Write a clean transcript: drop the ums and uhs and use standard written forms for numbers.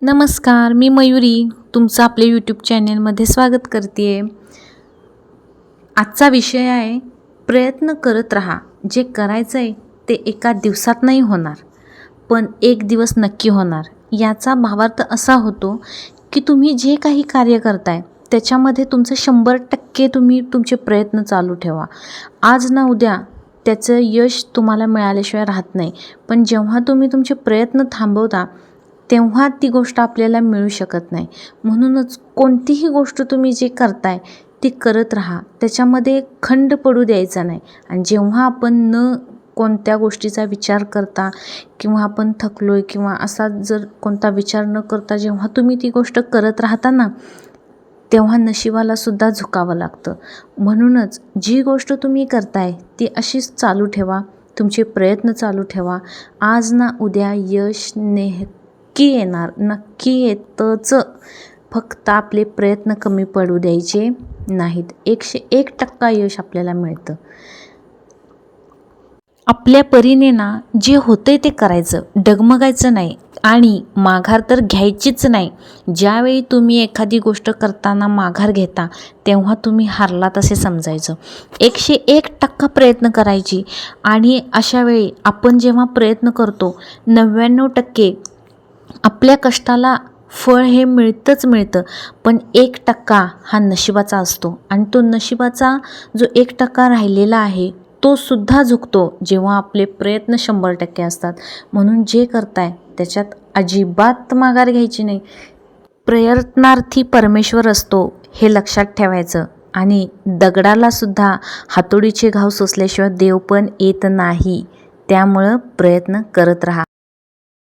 नमस्कार, मी मयुरी तुमचं आपल्या यूट्यूब चॅनलमध्ये स्वागत करते आहे. आजचा विषय आहे प्रयत्न करत राहा. जे करायचं आहे ते एका दिवसात नाही होणार, पण एक दिवस नक्की होणार. याचा भावार्थ असा होतो की तुम्ही जे काही कार्य करताय त्याच्यामध्ये तुमचं 100% तुम्ही तुमचे प्रयत्न चालू ठेवा. आज ना उद्या त्याचं यश तुम्हाला मिळाल्याशिवाय राहत नाही, पण जेव्हा तुम्ही तुमचे प्रयत्न थांबवता तेव्हा ती गोष्ट आपल्याला मिळू शकत नाही. म्हणूनच कोणतीही गोष्ट तुम्ही जे करताय ती करत राहा, त्याच्यामध्ये खंड पडू द्यायचा नाही. आणि जेव्हा आपण न कोणत्या गोष्टीचा विचार करता किंवा आपण थकलोय किंवा असा जर कोणता विचार न करता जेव्हा तुम्ही ती गोष्ट करत राहता ना, तेव्हा नशिबाला सुद्धा झुकावं लागतं. म्हणूनच जी गोष्ट तुम्ही करताय ती अशीच चालू ठेवा, तुमचे प्रयत्न चालू ठेवा. आज ना उद्या यश नक्की येणार, नक्की येतंच. फक्त आपले प्रयत्न कमी पडू द्यायचे नाहीत. 101% यश आपल्याला मिळतं. आपल्या परीने ना जे होतंय ते करायचं, डगमगायचं नाही आणि माघार तर घ्यायचीच नाही. ज्यावेळी तुम्ही एखादी गोष्ट करताना माघार घेता तेव्हा तुम्ही हारलात असे समजायचं. 101% प्रयत्न करायची. आणि अशा वेळी आपण जेव्हा प्रयत्न करतो 99% आपल्या कष्टाला फळ हे मिळतंच मिळतं, पण 1% हा नशिबाचा असतो. आणि तो नशिबाचा जो 1% राहिलेला आहे तो सुद्धा झुकतो जेव्हा आपले प्रयत्न 100% असतात. म्हणून जे करताय त्याच्यात अजिबात माघार घ्यायची नाही. प्रयत्नार्थी परमेश्वर असतो हे लक्षात ठेवायचं. आणि दगडाला सुद्धा हातोडीचे घाव सोसल्याशिवाय देव पण येत नाही. त्यामुळं प्रयत्न करत राहा.